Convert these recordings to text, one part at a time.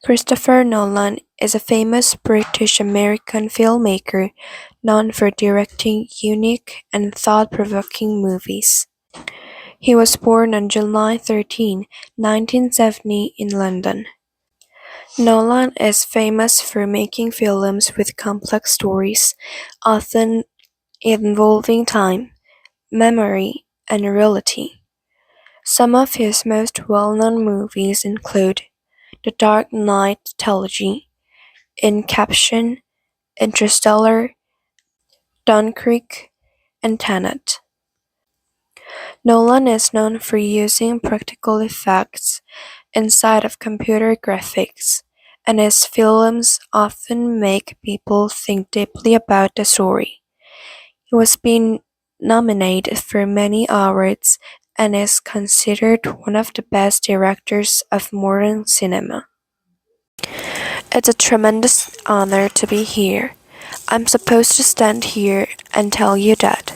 Christopher Nolan is a famous British-American filmmaker known for directing unique and thought-provoking movies. He was born on July 13, 1970 in London. Nolan is famous for making films with complex stories, often involving time, memory, and reality. Some of his most well-known movies include The Dark Knight trilogy, Inception, Interstellar, Dunkirk, and Tenet. Nolan is known for using practical effects inside of computer graphics, and his films often make people think deeply about the story. He was been nominated for many awards and is considered one of the best directors of modern cinema. It's a tremendous honor to be here. I'm supposed to stand here and tell you that,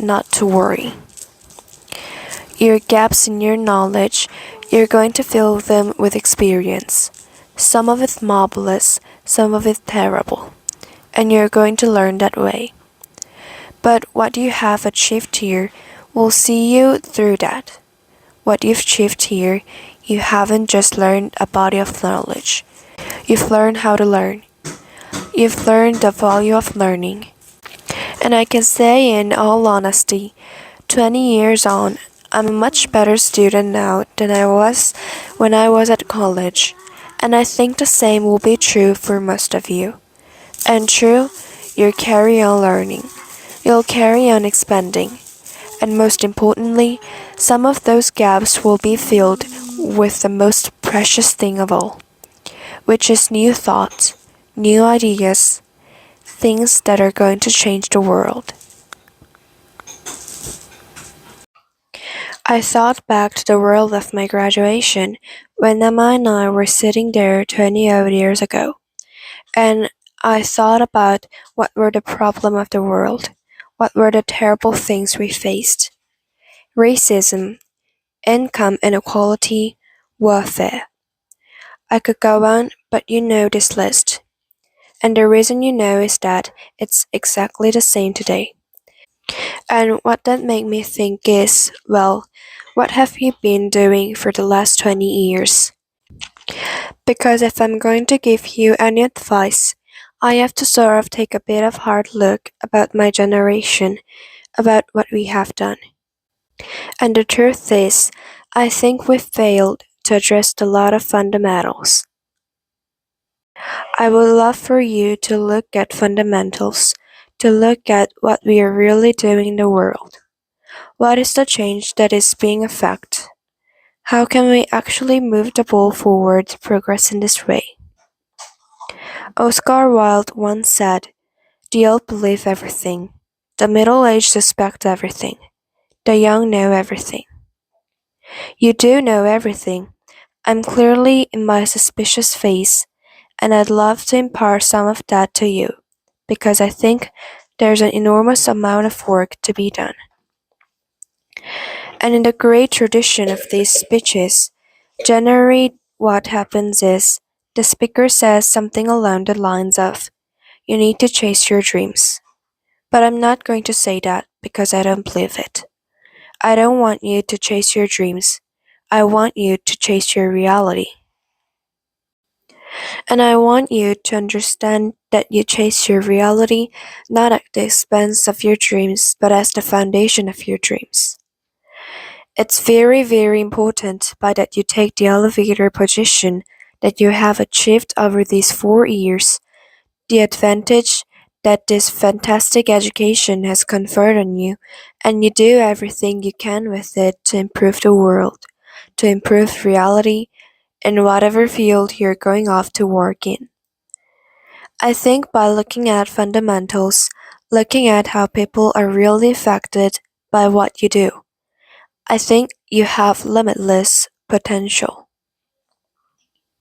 not to worry. Your gaps in your knowledge, you're going to fill them with experience. Some of it marvelous, some of it terrible. And you're going to learn that way. But what you have achieved here will see you through that. What you've achieved here, you haven't just learned a body of knowledge. You've learned how to learn. You've learned the value of learning. And I can say in all honesty, 20 years on, I'm a much better student now than I was when I was at college, and I think the same will be true for most of you. And true, you'll carry on learning. You'll carry on expanding. And most importantly, some of those gaps will be filled with the most precious thing of all, which is new thoughts, new ideas, things that are going to change the world. I thought back to the world of my graduation when Emma and I were sitting there 20 odd years ago, and I thought about what were the problems of the world, what were the terrible things we faced. Racism, income inequality, warfare. I could go on, but you know this list. And the reason you know is that it's exactly the same today. And what that made me think is, well, what have you been doing for the last 20 years? Because if I'm going to give you any advice, I have to sort of take a bit of hard look about my generation, about what we have done. And the truth is, I think we've failed to address a lot of fundamentals. I would love for you to look at fundamentals, to look at what we are really doing in the world. What is the change that is being effected? How can we actually move the ball forward to progress in this way? Oscar Wilde once said, "The old believe everything, the middle-aged suspect everything, the young know everything." You do know everything. I'm clearly in my suspicious phase, and I'd love to impart some of that to you, because I think there's an enormous amount of work to be done. And in the great tradition of these speeches, generally what happens is the speaker says something along the lines of, "You need to chase your dreams." But I'm not going to say that because I don't believe it. I don't want you to chase your dreams. I want you to chase your reality. And I want you to understand that you chase your reality not at the expense of your dreams, but as the foundation of your dreams. It's very, very important by that you take the elevator position that you have achieved over these 4 years, the advantage that this fantastic education has conferred on you, and you do everything you can with it to improve the world, to improve reality in whatever field you're going off to work in. I think by looking at fundamentals, looking at how people are really affected by what you do, I think you have limitless potential.